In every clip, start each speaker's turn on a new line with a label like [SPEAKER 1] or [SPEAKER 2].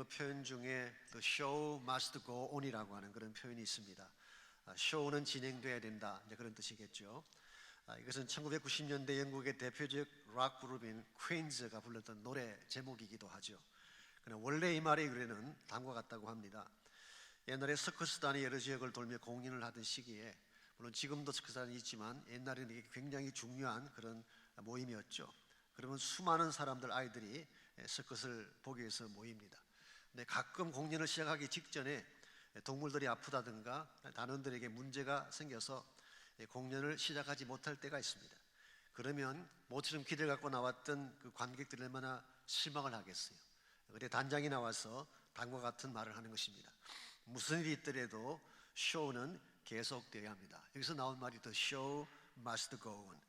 [SPEAKER 1] 영어 표현 중에 The show must go on이라고 하는 그런 표현이 있습니다. show는 진행돼야 된다, 이제 그런 뜻이겠죠. 이것은 1990년대 영국의 대표적 락 그룹인 퀸즈가 불렀던 노래 제목이기도 하죠. 그러나 원래 이 말의 의뢰는 다음과 같다고 합니다. 옛날에 서커스단이 여러 지역을 돌며 공연을 하던 시기에, 물론 지금도 서커스단이 있지만 옛날에는 이게 굉장히 중요한 그런 모임이었죠. 그러면 수많은 사람들, 아이들이 서커스를 보기 위해서 모입니다. 근데 가끔 공연을 시작하기 직전에 동물들이 아프다든가 단원들에게 문제가 생겨서 공연을 시작하지 못할 때가 있습니다. 그러면 모처럼 기대를 갖고 나왔던 그 관객들이 얼마나 실망을 하겠어요. 그때 단장이 나와서 다음과 같은 말을 하는 것입니다. 무슨 일이 있더라도 쇼는 계속되어야 합니다. 여기서 나온 말이 The show must go on.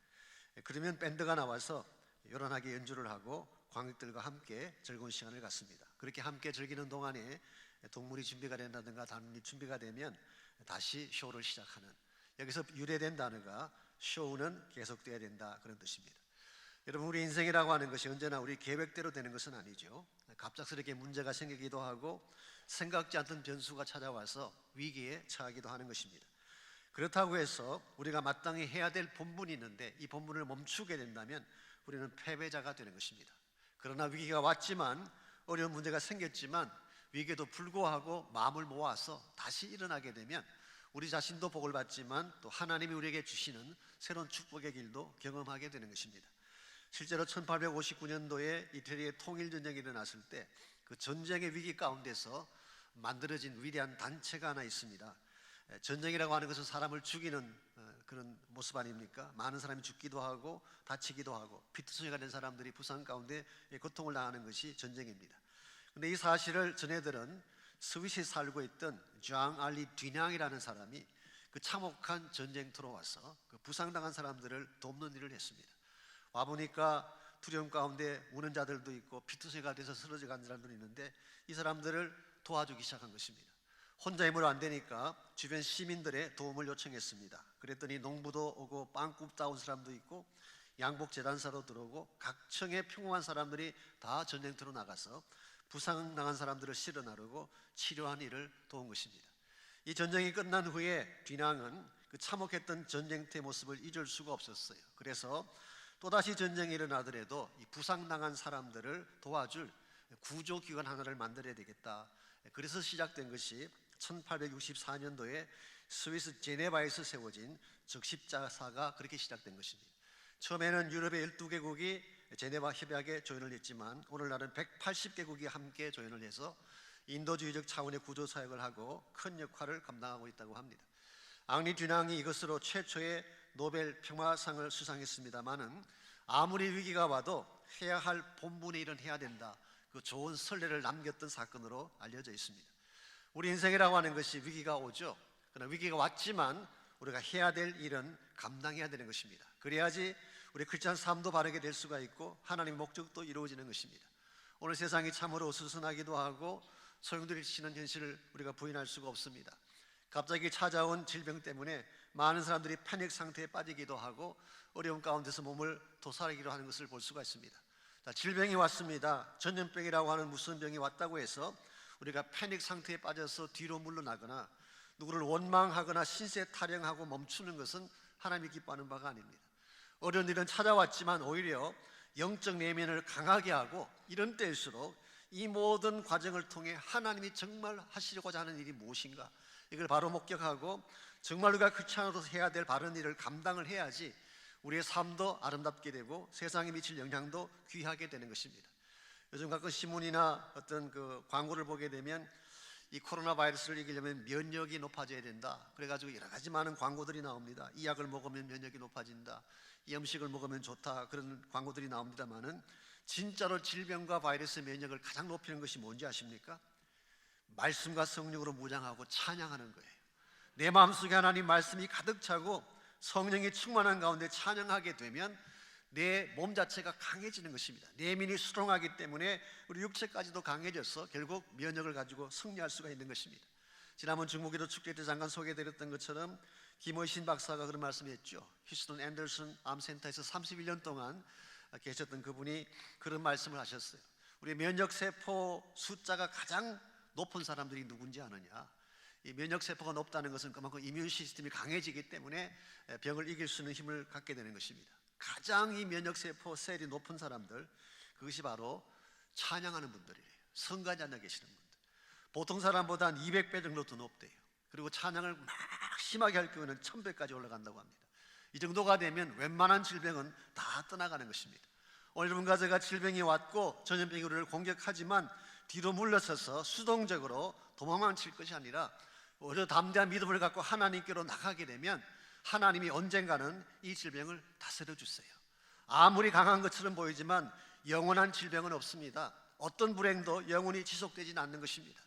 [SPEAKER 1] 그러면 밴드가 나와서 요란하게 연주를 하고 관객들과 함께 즐거운 시간을 갖습니다. 그렇게 함께 즐기는 동안에 동물이 준비가 된다든가 단원이 준비가 되면 다시 쇼를 시작하는, 여기서 유래된 단어가 쇼는 계속돼야 된다, 그런 뜻입니다. 여러분, 우리 인생이라고 하는 것이 언제나 우리 계획대로 되는 것은 아니죠. 갑작스럽게 문제가 생기기도 하고 생각지 않던 변수가 찾아와서 위기에 처하기도 하는 것입니다. 그렇다고 해서 우리가 마땅히 해야 될 본분이 있는데 이 본분을 멈추게 된다면 우리는 패배자가 되는 것입니다. 그러나 위기가 왔지만, 어려운 문제가 생겼지만 위기에도 불구하고 마음을 모아서 다시 일어나게 되면 우리 자신도 복을 받지만 또 하나님이 우리에게 주시는 새로운 축복의 길도 경험하게 되는 것입니다. 실제로 1859년도에 이태리의 통일전쟁이 일어났을 때 그 전쟁의 위기 가운데서 만들어진 위대한 단체가 하나 있습니다. 전쟁이라고 하는 것은 사람을 죽이는 그런 모습 아닙니까? 많은 사람이 죽기도 하고 다치기도 하고 피투성이가 된 사람들이 부상 가운데 고통을 당하는 것이 전쟁입니다. 그런데 이 사실을 전해들은 스위스에 살고 있던 장 알리 뒤낭이라는 사람이 그 참혹한 전쟁터로 와서 그 부상당한 사람들을 돕는 일을 했습니다. 와보니까 두려움 가운데 우는 자들도 있고 피투성이가 돼서 쓰러져 간 사람들도 있는데 이 사람들을 도와주기 시작한 것입니다. 혼자 힘으로 안 되니까 주변 시민들의 도움을 요청했습니다. 그랬더니 농부도 오고 빵 굽다 온 사람도 있고 양복 재단사로 들어오고 각층의 평범한 사람들이 다 전쟁터로 나가서 부상당한 사람들을 실어 나르고 치료한 일을 도운 것입니다. 이 전쟁이 끝난 후에 뒤낭은 그 참혹했던 전쟁터의 모습을 잊을 수가 없었어요. 그래서 또다시 전쟁이 일어나더라도 이 부상당한 사람들을 도와줄 구조기관 하나를 만들어야 되겠다. 그래서 시작된 것이 1864년도에 스위스 제네바에서 세워진 적십자사가 그렇게 시작된 것입니다. 처음에는 유럽의 12개국이 제네바 협약에 조인을 했지만 오늘날은 180개국이 함께 조인을 해서 인도주의적 차원의 구조 사역을 하고 큰 역할을 감당하고 있다고 합니다. 앙리 듀낭이 이것으로 최초의 노벨 평화상을 수상했습니다마는 아무리 위기가 와도 해야 할 본분의 일은 해야 된다, 그 좋은 선례를 남겼던 사건으로 알려져 있습니다. 우리 인생이라고 하는 것이 위기가 오죠. 그러나 위기가 왔지만 우리가 해야 될 일은 감당해야 되는 것입니다. 그래야지 우리 크리스찬 삶도 바르게 될 수가 있고 하나님의 목적도 이루어지는 것입니다. 오늘 세상이 참으로 어수선하기도 하고 소용돌이치는 현실을 우리가 부인할 수가 없습니다. 갑자기 찾아온 질병 때문에 많은 사람들이 패닉 상태에 빠지기도 하고 어려움 가운데서 몸을 도살하기도 하는 것을 볼 수가 있습니다. 질병이 왔습니다. 전염병이라고 하는 무슨 병이 왔다고 해서 우리가 패닉 상태에 빠져서 뒤로 물러나거나 누구를 원망하거나 신세 타령하고 멈추는 것은 하나님이 기뻐하는 바가 아닙니다. 어려운 일은 찾아왔지만 오히려 영적 내면을 강하게 하고 이런 때일수록 이 모든 과정을 통해 하나님이 정말 하시려고자 하는 일이 무엇인가, 이걸 바로 목격하고 정말 우리가 크리스찬으로서 해야 될 바른 일을 감당을 해야지 우리의 삶도 아름답게 되고 세상에 미칠 영향도 귀하게 되는 것입니다. 요즘 가끔 신문이나 어떤 그 광고를 보게 되면 이 코로나 바이러스를 이기려면 면역이 높아져야 된다, 그래가지고 여러 가지 많은 광고들이 나옵니다. 이 약을 먹으면 면역이 높아진다, 이 음식을 먹으면 좋다, 그런 광고들이 나옵니다만은 진짜로 질병과 바이러스 면역을 가장 높이는 것이 뭔지 아십니까? 말씀과 성령으로 무장하고 찬양하는 거예요. 내 마음속에 하나님 말씀이 가득 차고 성령이 충만한 가운데 찬양하게 되면 내 몸 자체가 강해지는 것입니다. 내면이 수동하기 때문에 우리 육체까지도 강해져서 결국 면역을 가지고 승리할 수가 있는 것입니다. 지난번 중국에도 축제 때 잠깐 소개해드렸던 것처럼 김호신 박사가 그런 말씀했죠. 휴스턴 앤더슨 암센터에서 31년 동안 계셨던 그분이 그런 말씀을 하셨어요. 우리 면역세포 숫자가 가장 높은 사람들이 누군지 아느냐? 이 면역세포가 높다는 것은 그만큼 이뮨 시스템이 강해지기 때문에 병을 이길 수 있는 힘을 갖게 되는 것입니다. 가장 이 면역세포 셀이 높은 사람들, 그것이 바로 찬양하는 분들이에요. 성가지 앉아 계시는 분들. 보통 사람보다 한 200배 정도 더 높대요. 그리고 찬양을 막 심하게 할 경우에는 1000배까지 올라간다고 합니다. 이 정도가 되면 웬만한 질병은 다 떠나가는 것입니다. 오늘 여러분과 제가 질병이 왔고 전염병이 우리를 공격하지만 뒤로 물러서서 수동적으로 도망만 칠 것이 아니라 오히려 담대한 믿음을 갖고 하나님께로 나가게 되면 하나님이 언젠가는 이 질병을 다스려 주세요. 아무리 강한 것처럼 보이지만 영원한 질병은 없습니다. 어떤 불행도 영원히 지속되지는 않는 것입니다.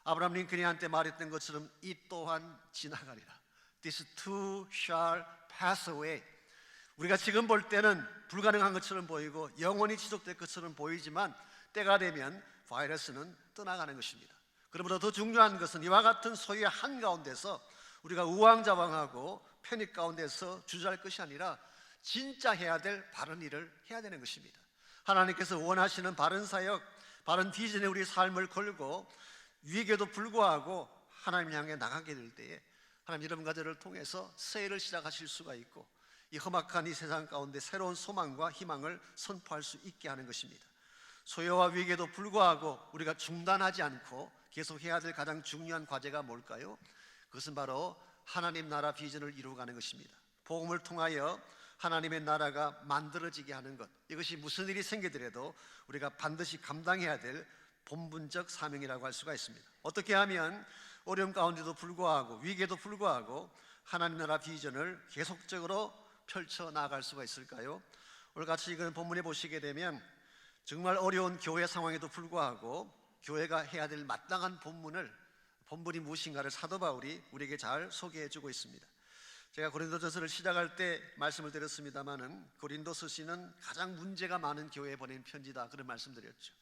[SPEAKER 1] 아브라함 링컨이한테 말했던 것처럼 이 또한 지나가리라. This too shall pass away. 우리가 지금 볼 때는 불가능한 것처럼 보이고 영원히 지속될 것처럼 보이지만 때가 되면 바이러스는 떠나가는 것입니다. 그러므로 더 중요한 것은 이와 같은 소유의 한가운데서 우리가 우왕좌왕하고 패닉 가운데서 주저할 것이 아니라 진짜 해야 될 바른 일을 해야 되는 것입니다. 하나님께서 원하시는 바른 사역, 바른 비전에 우리 삶을 걸고 위기에도 불구하고 하나님 향해 나가게 될 때에 하나님 여러분과 저를 통해서 새해를 시작하실 수가 있고 이 험악한 이 세상 가운데 새로운 소망과 희망을 선포할 수 있게 하는 것입니다. 소요와 위기에도 불구하고 우리가 중단하지 않고 계속해야 될 가장 중요한 과제가 뭘까요? 그것은 바로 하나님 나라 비전을 이루어가는 것입니다. 복음을 통하여 하나님의 나라가 만들어지게 하는 것, 이것이 무슨 일이 생기더라도 우리가 반드시 감당해야 될 본분적 사명이라고 할 수가 있습니다. 어떻게 하면 어려움 가운데도 불구하고 위기에도 불구하고 하나님 나라 비전을 계속적으로 펼쳐 나아갈 수가 있을까요? 오늘 같이 읽은 본문에 보시게 되면 정말 어려운 교회 상황에도 불구하고 교회가 해야 될 마땅한 본분이 무엇인가를 사도 바울이 우리에게 잘 소개해 주고 있습니다. 제가 고린도전서를 시작할 때 말씀을 드렸습니다마는 고린도서시는 가장 문제가 많은 교회에 보낸 편지다, 그런 말씀드렸죠.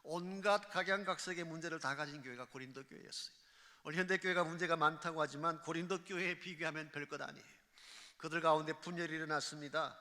[SPEAKER 1] 온갖 각양각색의 문제를 다 가진 교회가 고린도 교회였어요. 오늘 현대 교회가 문제가 많다고 하지만 고린도 교회에 비교하면 별것 아니에요. 그들 가운데 분열이 일어났습니다.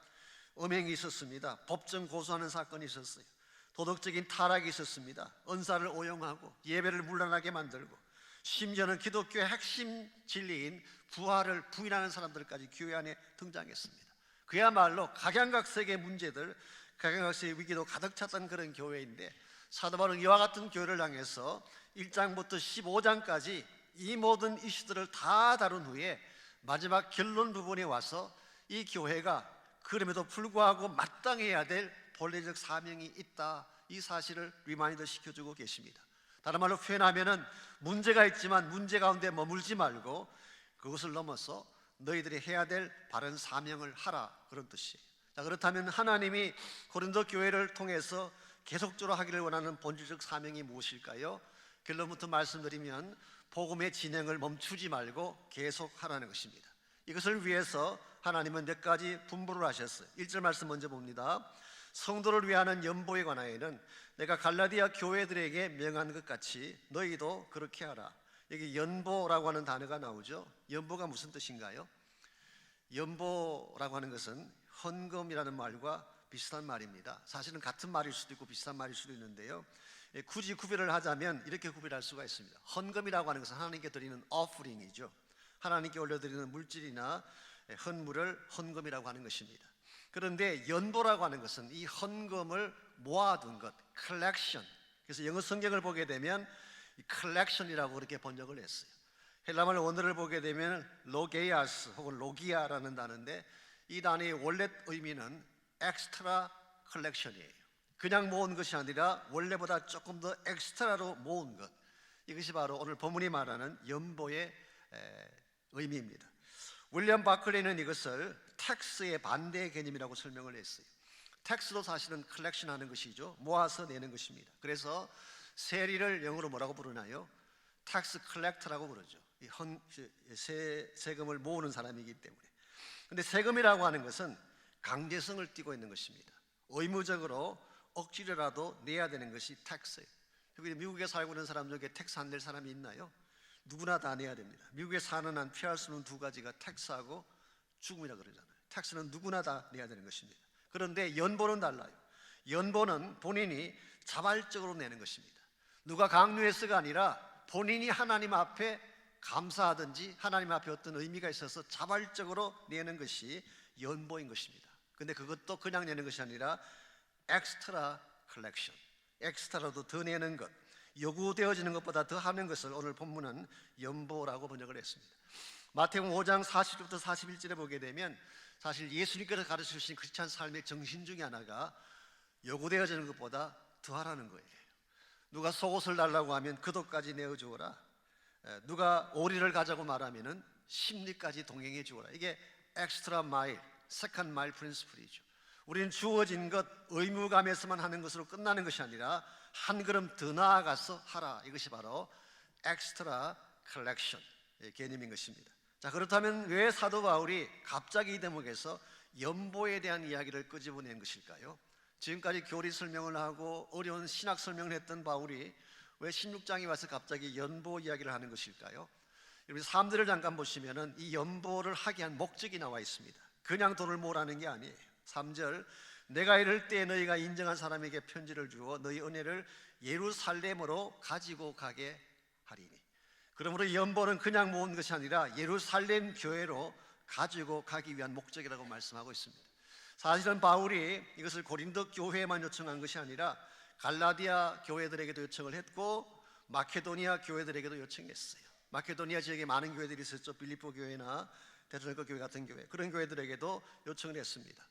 [SPEAKER 1] 음행이 있었습니다. 법정 고소하는 사건이 있었어요. 도덕적인 타락이 있었습니다. 은사를 오용하고 예배를 문란하게 만들고 심지어는 기독교의 핵심 진리인 부활을 부인하는 사람들까지 교회 안에 등장했습니다. 그야말로 각양각색의 문제들, 각양각색의 위기도 가득 찼던 그런 교회인데 사도 바울은 이와 같은 교회를 향해서 1장부터 15장까지 이 모든 이슈들을 다 다룬 후에 마지막 결론 부분에 와서 이 교회가 그럼에도 불구하고 마땅해야 될 본래적 사명이 있다, 이 사실을 리마인드 시켜주고 계십니다. 다른 말로 표현하면은 문제가 있지만 문제 가운데 머물지 말고 그것을 넘어서 너희들이 해야 될 바른 사명을 하라, 그런 뜻이에요. 자, 그렇다면 하나님이 고린도 교회를 통해서 계속적으로 하기를 원하는 본질적 사명이 무엇일까요? 결론부터 말씀드리면 복음의 진행을 멈추지 말고 계속 하라는 것입니다. 이것을 위해서 하나님은 몇 가지 분부를 하셨어요. 1절 말씀 먼저 봅니다. 성도를 위하는 연보에 관하여는 내가 갈라디아 교회들에게 명한 것 같이 너희도 그렇게 하라. 여기 연보라고 하는 단어가 나오죠. 연보가 무슨 뜻인가요? 연보라고 하는 것은 헌금이라는 말과 비슷한 말입니다. 사실은 같은 말일 수도 있고 비슷한 말일 수도 있는데요, 굳이 구별을 하자면 이렇게 구별할 수가 있습니다. 헌금이라고 하는 것은 하나님께 드리는 offering이죠. 하나님께 올려드리는 물질이나 헌물을 헌금이라고 하는 것입니다. 그런데 연보라고 하는 것은 이 헌금을 모아둔 것, collection. 그래서 영어 성경을 보게 되면 collection이라고 그렇게 번역을 했어요. 헬라말 원어를 보게 되면 로게아스 혹은 로기아라는 단어인데 이 단어의 원래 의미는 extra collection이에요. 그냥 모은 것이 아니라 원래보다 조금 더 엑스트라로 모은 것, 이것이 바로 오늘 본문이 말하는 연보의 의미입니다. 윌리엄 바클리는 이것을 텍스의 반대의 개념이라고 설명을 했어요. 텍스도 사실은 컬렉션하는 것이죠. 모아서 내는 것입니다. 그래서 세리를 영어로 뭐라고 부르나요? 텍스 컬렉터라고 부르죠. 세금을 모으는 사람이기 때문에. 근데 세금이라고 하는 것은 강제성을 띠고 있는 것입니다. 의무적으로 억지로라도 내야 되는 것이 텍스예요. 미국에 살고 있는 사람 중에 텍스 안 낼 사람이 있나요? 누구나 다 내야 됩니다. 미국에 사는 한 피할 수 없는 두 가지가 텍스하고 죽음이라 그러잖아요. 텍스는 누구나 다 내야 되는 것입니다. 그런데 연보는 달라요. 연보는 본인이 자발적으로 내는 것입니다. 누가 강요해서가 아니라 본인이 하나님 앞에 감사하든지 하나님 앞에 어떤 의미가 있어서 자발적으로 내는 것이 연보인 것입니다. 근데 그것도 그냥 내는 것이 아니라 엑스트라 컬렉션, 엑스트라도 더 내는 것, 요구되어지는 것보다 더 하는 것을 오늘 본문은 연보라고 번역을 했습니다. 마태복음 5장 40절부터 41절에 보게 되면 사실 예수님께서 가르쳐 주신 크리스찬 삶의 정신 중에 하나가 요구되어지는 것보다 더 하라는 거예요. 누가 속옷을 달라고 하면 그도까지 내어주어라. 누가 오리를 가자고 말하면은 십리까지 동행해 주어라. 이게 엑스트라 마일, 세컨 마일 프린시플이죠. 우리는 주어진 것, 의무감에서만 하는 것으로 끝나는 것이 아니라 한 걸음 더 나아가서 하라. 이것이 바로 엑스트라 컬렉션 개념인 것입니다. 자, 그렇다면 왜 사도 바울이 갑자기 이 대목에서 연보에 대한 이야기를 끄집어낸 것일까요? 지금까지 교리 설명을 하고 어려운 신학 설명을 했던 바울이 왜 16장에 와서 갑자기 연보 이야기를 하는 것일까요? 여러분 3절을 잠깐 보시면은 이 연보를 하게 한 목적이 나와 있습니다. 그냥 돈을 모으라는 게 아니에요. 3절, 내가 이럴 때 너희가 인정한 사람에게 편지를 주어 너희 은혜를 예루살렘으로 가지고 가게 하리니. 그러므로 이 연보는 그냥 모은 것이 아니라 예루살렘 교회로 가지고 가기 위한 목적이라고 말씀하고 있습니다. 사실은 바울이 이것을 고린도 교회에만 요청한 것이 아니라 갈라디아 교회들에게도 요청을 했고 마케도니아 교회들에게도 요청했어요. 마케도니아 지역에 많은 교회들이 있었죠. 빌립보 교회나 데살로니가 교회 같은 교회, 그런 교회들에게도 요청을 했습니다.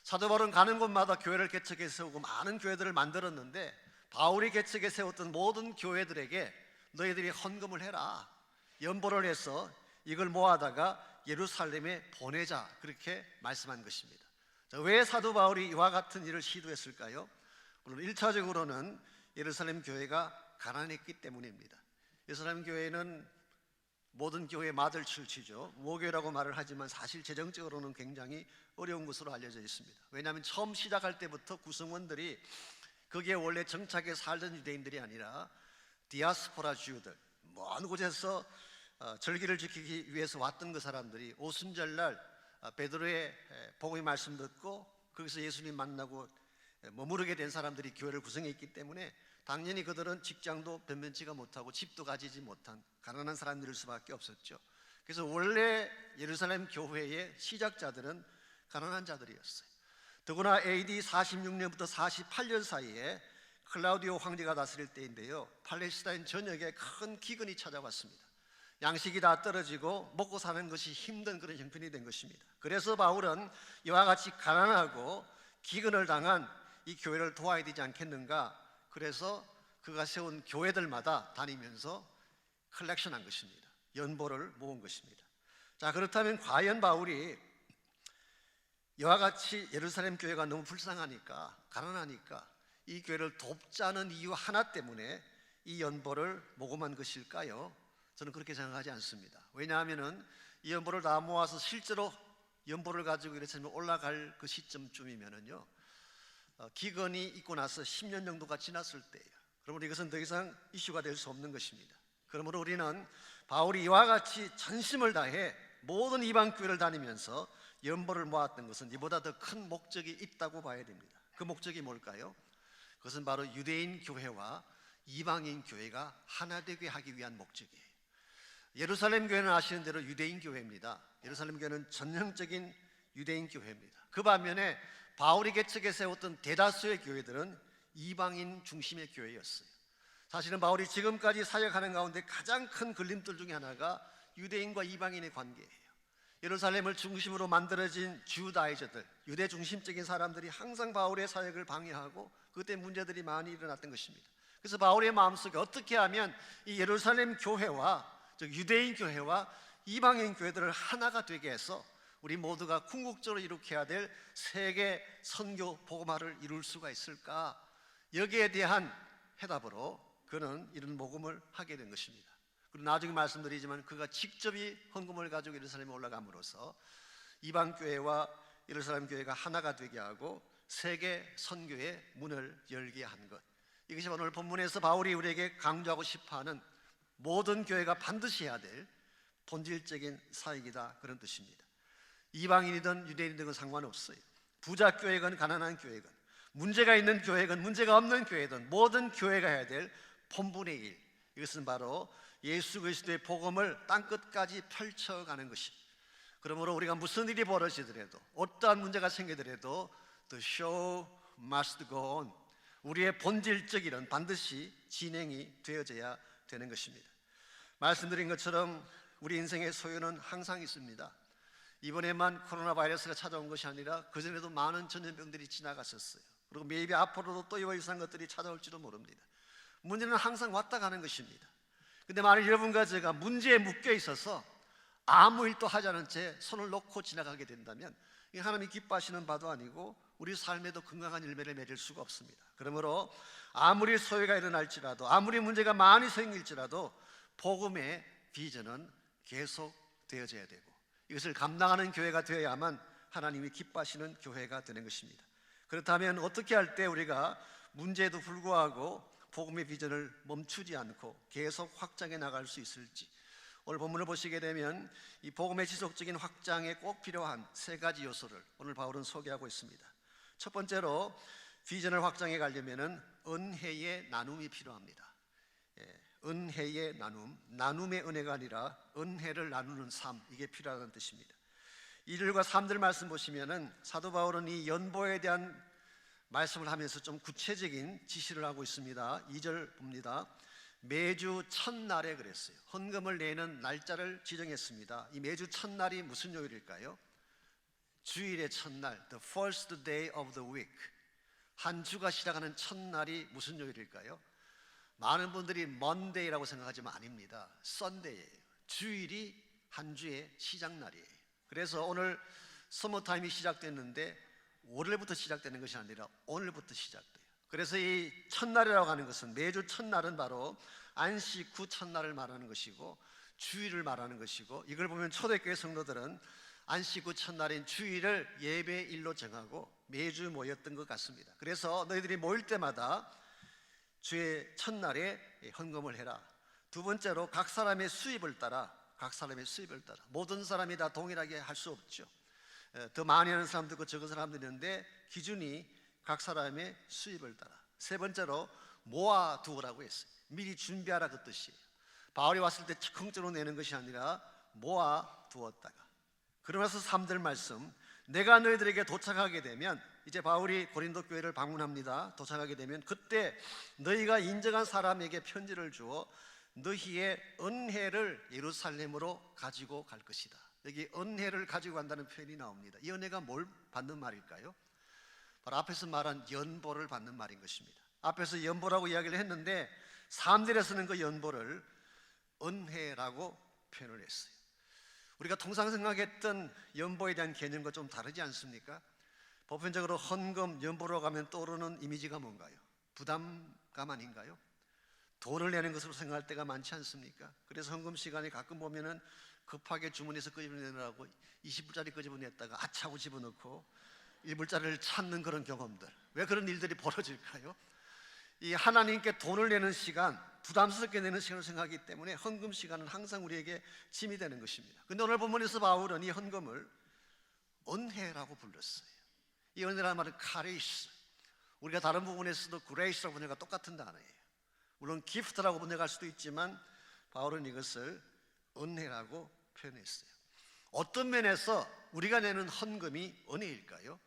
[SPEAKER 1] 사도 바울은 가는 곳마다 교회를 개척해 세우고 많은 교회들을 만들었는데 바울이 개척해 세웠던 모든 교회들에게 너희들이 헌금을 해라, 연보를 해서 이걸 모아다가 예루살렘에 보내자, 그렇게 말씀한 것입니다. 자, 왜 사도 바울이 이와 같은 일을 시도했을까요? 물론 1차적으로는 예루살렘 교회가 가난했기 때문입니다. 예루살렘 교회는 모든 교회의 마들처치죠. 모교라고 말을 하지만 사실 재정적으로는 굉장히 어려운 것으로 알려져 있습니다. 왜냐하면 처음 시작할 때부터 구성원들이 거기에 원래 정착해 살던 유대인들이 아니라 디아스포라 주들, 먼 곳에서 절기를 지키기 위해서 왔던 그 사람들이 오순절날 베드로의 복음의 말씀 듣고 거기서 예수님 만나고 머무르게 된 사람들이 교회를 구성했기 때문에 당연히 그들은 직장도 변변치가 못하고 집도 가지지 못한 가난한 사람들일 수밖에 없었죠. 그래서 원래 예루살렘 교회의 시작자들은 가난한 자들이었어요. 더구나 AD 46년부터 48년 사이에 클라우디오 황제가 다스릴 때인데요, 팔레스타인 전역에 큰 기근이 찾아왔습니다. 양식이 다 떨어지고 먹고 사는 것이 힘든 그런 형편이 된 것입니다. 그래서 바울은 이와 같이 가난하고 기근을 당한 이 교회를 도와야 되지 않겠는가, 그래서 그가 세운 교회들마다 다니면서 컬렉션한 것입니다. 연보를 모은 것입니다. 자, 그렇다면 과연 바울이 이와 같이 예루살렘 교회가 너무 불쌍하니까, 가난하니까 이 교회를 돕자는 이유 하나 때문에 이 연보를 모금한 것일까요? 저는 그렇게 생각하지 않습니다. 왜냐하면 이 연보를 다 모아서 실제로 연보를 가지고 예루살렘에 올라갈 그 시점쯤이면은요, 기근이 있고 나서 10년 정도가 지났을 때예요. 그러므로 이것은 더 이상 이슈가 될 수 없는 것입니다. 그러므로 우리는 바울이 이와 같이 전심을 다해 모든 이방 교회를 다니면서 연보를 모았던 것은 이보다 더 큰 목적이 있다고 봐야 됩니다. 그 목적이 뭘까요? 그것은 바로 유대인 교회와 이방인 교회가 하나 되게 하기 위한 목적이에요. 예루살렘 교회는 아시는 대로 유대인 교회입니다. 예루살렘 교회는 전형적인 유대인 교회입니다. 그 반면에 바울이 개척해 세웠던 대다수의 교회들은 이방인 중심의 교회였어요. 사실은 바울이 지금까지 사역하는 가운데 가장 큰 걸림돌 중에 하나가 유대인과 이방인의 관계예요. 예루살렘을 중심으로 만들어진 주다이저들, 유대 중심적인 사람들이 항상 바울의 사역을 방해하고 그때 문제들이 많이 일어났던 것입니다. 그래서 바울의 마음속에 어떻게 하면 이 예루살렘 교회와, 즉 유대인 교회와 이방인 교회들을 하나가 되게 해서 우리 모두가 궁극적으로 이룩해야 될 세계 선교 복음화를 이룰 수가 있을까? 여기에 대한 해답으로 그는 이런 모금을 하게 된 것입니다. 그리고 나중에 말씀드리지만 그가 직접 이 헌금을 가지고 예루살렘에 올라감으로써 이방 교회와 예루살렘 교회가 하나가 되게 하고 세계 선교의 문을 열게 한 것, 이것이 오늘 본문에서 바울이 우리에게 강조하고 싶어하는 모든 교회가 반드시 해야 될 본질적인 사역이다, 그런 뜻입니다. 이방인이든 유대인이든 상관없어요. 부자 교회건 가난한 교회건 문제가 있는 교회건 문제가 없는 교회든 모든 교회가 해야 될 본분의 일, 이것은 바로 예수 그리스도의 복음을 땅끝까지 펼쳐가는 것입니다. 그러므로 우리가 무슨 일이 벌어지더라도, 어떠한 문제가 생기더라도 The show must go on. 우리의 본질적 일은 반드시 진행이 되어져야 되는 것입니다. 말씀드린 것처럼 우리 인생의 소요는 항상 있습니다. 이번에만 코로나 바이러스가 찾아온 것이 아니라 그전에도 많은 전염병들이 지나갔었어요. 그리고 매일 앞으로도 또 이와 유사한 것들이 찾아올지도 모릅니다. 문제는 항상 왔다 가는 것입니다. 근데 만약 여러분과 제가 문제에 묶여 있어서 아무 일도 하지 않은 채 손을 놓고 지나가게 된다면 하나님이 기뻐하시는 바도 아니고 우리 삶에도 건강한 열매를 맺을 수가 없습니다. 그러므로 아무리 소외가 일어날지라도, 아무리 문제가 많이 생길지라도 복음의 비전은 계속 되어져야 되고, 이것을 감당하는 교회가 되어야만 하나님이 기뻐하시는 교회가 되는 것입니다. 그렇다면 어떻게 할 때 우리가 문제에도 불구하고 복음의 비전을 멈추지 않고 계속 확장해 나갈 수 있을지, 오늘 본문을 보시게 되면 이 복음의 지속적인 확장에 꼭 필요한 세 가지 요소를 오늘 바울은 소개하고 있습니다. 첫 번째로 비전을 확장해 가려면 은혜의 나눔이 필요합니다. 은혜의 나눔, 나눔의 은혜가 아니라 은혜를 나누는 삶, 이게 필요하다는 뜻입니다. 1절과 3절 말씀 보시면은 사도 바울은 이 연보에 대한 말씀을 하면서 좀 구체적인 지시를 하고 있습니다. 2절 봅니다. 매주 첫날에 그랬어요. 헌금을 내는 날짜를 지정했습니다. 이 매주 첫날이 무슨 요일일까요? 주일의 첫날, the first day of the week. 한 주가 시작하는 첫날이 무슨 요일일까요? 많은 분들이 Monday라고 생각하지만 아닙니다. Sunday예요. 주일이 한 주의 시작날이에요. 그래서 오늘 서머타임이 시작됐는데 월요일부터 시작되는 것이 아니라 오늘부터 시작돼요. 그래서 이 첫날이라고 하는 것은, 매주 첫날은 바로 안식 후 첫날을 말하는 것이고 주일을 말하는 것이고, 이걸 보면 초대교회 성도들은 안식 후 첫날인 주일을 예배일로 정하고 매주 모였던 것 같습니다. 그래서 너희들이 모일 때마다 주의 첫날에 헌금을 해라. 두 번째로 각 사람의 수입을 따라, 모든 사람이 다 동일하게 할 수 없죠. 더 많이 하는 사람도 있고 적은 사람도 있는데 기준이 각 사람의 수입을 따라. 세 번째로 모아두라고 했어요. 미리 준비하라, 그 뜻이에요. 바울이 왔을 때 즉흥적으로 내는 것이 아니라 모아두었다가. 그러면서 3절 말씀, 내가 너희들에게 도착하게 되면, 이제 바울이 고린도 교회를 방문합니다. 도착하게 되면 그때 너희가 인정한 사람에게 편지를 주어 너희의 은혜를 예루살렘으로 가지고 갈 것이다. 여기 은혜를 가지고 간다는 표현이 나옵니다. 이 은혜가 뭘 받는 말일까요? 바로 앞에서 말한 연보를 받는 말인 것입니다. 앞에서 연보라고 이야기를 했는데 3절에서는 그 연보를 은혜라고 표현을 했어요. 우리가 통상 생각했던 연보에 대한 개념과 좀 다르지 않습니까? 보편적으로 헌금, 연보로 가면 떠오르는 이미지가 뭔가요? 부담감 아닌가요? 돈을 내는 것으로 생각할 때가 많지 않습니까? 그래서 헌금 시간에 가끔 보면은 급하게 주머니에서 끄집어내느라고 20불짜리 끄집어냈다가 아차고 집어넣고 1불짜리를 찾는 그런 경험들. 왜 그런 일들이 벌어질까요? 이 하나님께 돈을 내는 시간, 부담스럽게 내는 시간을 생각하기 때문에 헌금 시간은 항상 우리에게 짐이 되는 것입니다. 그런데 오늘 본문에서 바울은 이 헌금을 은혜라고 불렀어요. 이 은혜라는 말은 카리스, 우리가 다른 부분에서도 그레이스라고 번역가 똑같은 단어예요. 물론 기프트라고 번역할 수도 있지만 바울은 이것을 은혜라고 표현했어요. 어떤 면에서 우리가 내는 헌금이 은혜일까요?